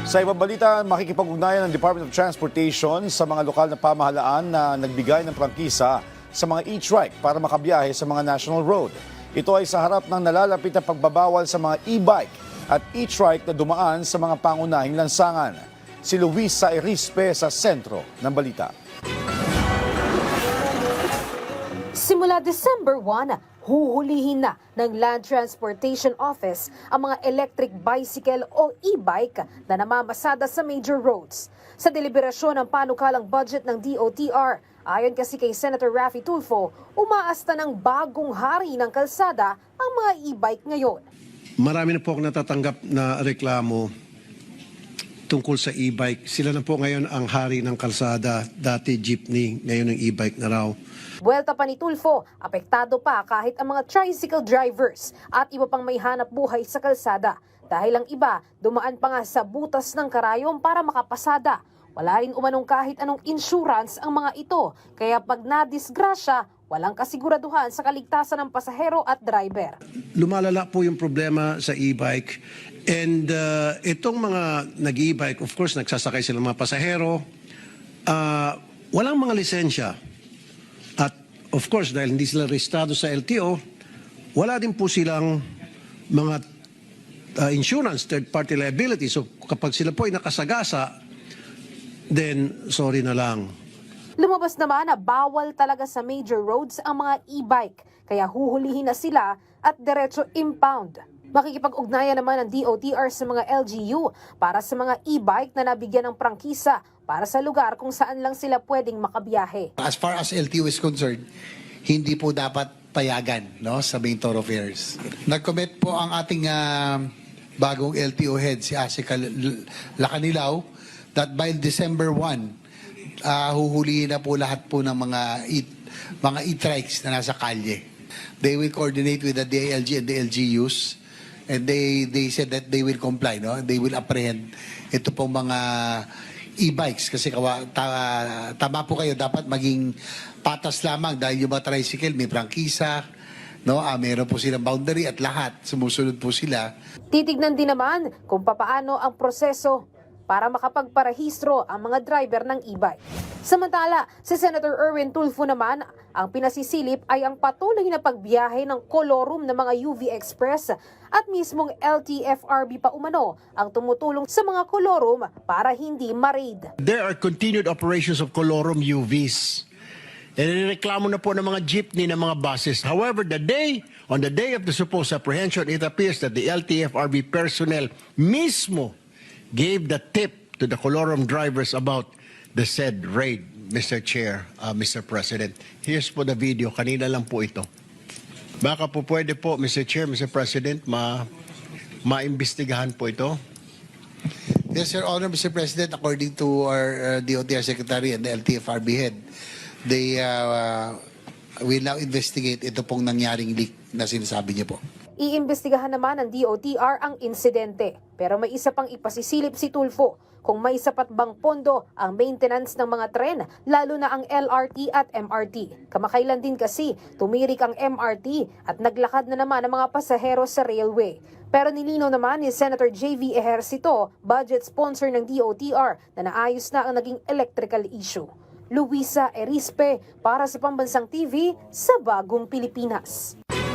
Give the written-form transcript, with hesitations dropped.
Sa ibang balita, makikipag-ugnayan ng Department of Transportation sa mga lokal na pamahalaan na nagbigay ng prangkisa sa mga e-trike para makabiyahe sa mga national road. Ito ay sa harap ng nalalapit na pagbabawal sa mga e-bike at e-trike na dumaan sa mga pangunahing lansangan. Si Luisa Erispe sa sentro ng balita. Simula December 1, huhulihin na ng Land Transportation Office ang mga electric bicycle o e-bike na namamasada sa major roads. Sa deliberasyon ng panukalang budget ng DOTR, ayon kasi kay Senator Raffy Tulfo, umaasta ng bagong hari ng kalsada ang mga e-bike ngayon. Marami na po akong natatanggap na reklamo tungkol sa e-bike. Sila na po ngayon ang hari ng kalsada, dati jeepney, ngayon ang e-bike na raw. Buwelta pa ni Tulfo, apektado pa kahit ang mga tricycle drivers at iba pang may hanap buhay sa kalsada. Dahil ang iba, dumaan pa nga sa butas ng karayom para makapasada. Wala rin umanong kahit anong insurance ang mga ito, kaya pag nadisgrasya, walang kasiguraduhan sa kaligtasan ng pasahero at driver. Lumalala po yung problema sa e-bike. And itong mga nag-e-bike, of course, nagsasakay sila mga pasahero. Walang mga lisensya. At of course, dahil hindi sila rehistrado sa LTO, wala din po silang mga insurance, third-party liability. So kapag sila po ay nakasagasa, then sorry na lang. Lumabas naman na bawal talaga sa major roads ang mga e-bike, kaya huhulihin na sila at diretso impound. Makikipag-ugnayan naman ang DOTR sa mga LGU para sa mga e-bike na nabigyan ng prangkisa para sa lugar kung saan lang sila pwedeng makabiyahe. As far as LTO is concerned, hindi po dapat payagan, no, sa main thoroughfares. Nag-commit po ang ating bagong LTO head, si Asika Lacanilaw, that by December 1, huhulihin na po lahat po ng mga e-trikes na nasa kalye. They will coordinate with the DILG and the LGUs, and they said that they will comply, no? They will apprehend ito pong mga e-bikes kasi tama po kayo, dapat maging patas lamang dahil yung mga tricycle may prangkisa, no? Meron po silang boundary at lahat sumusunod po sila. Titignan din naman kung papaano ang proseso para makapagparehistro ang mga driver ng e-bike. Samantala, si Senator Erwin Tulfo naman, ang pinasisilip ay ang patuloy na pagbiyahe ng kolorum ng mga UV Express at mismong LTFRB pa umano ang tumutulong sa mga kolorum para hindi ma-raid. There are continued operations of Colorum UVs. And nireklamo na po ng mga jeepney ng mga buses. However, on the day of the supposed apprehension, it appears that the LTFRB personnel mismo gave the tip to the Colorum drivers about the said raid, Mr. Chair, Mr. President. Here's po the video. Kanina lang po ito. Baka po pwede po, Mr. Chair, Mr. President, maimbestigahan po ito. Yes, Your Honor, Mr. President, according to our DOTR Secretary and the LTFRB head, they will now investigate ito pong nangyaring leak na sinasabi niyo po. Iimbestigahan naman ng DOTR ang insidente. Pero may isa pang ipasisilip si Tulfo kung may sapat bang pondo ang maintenance ng mga tren, lalo na ang LRT at MRT. Kamakailan din kasi tumirik ang MRT at naglakad na naman ang mga pasahero sa railway. Pero nilinaw naman ni Senator JV Ejercito, budget sponsor ng DOTR, na naayos na ang naging electrical issue. Luisa Erispe para sa Pambansang TV sa Bagong Pilipinas.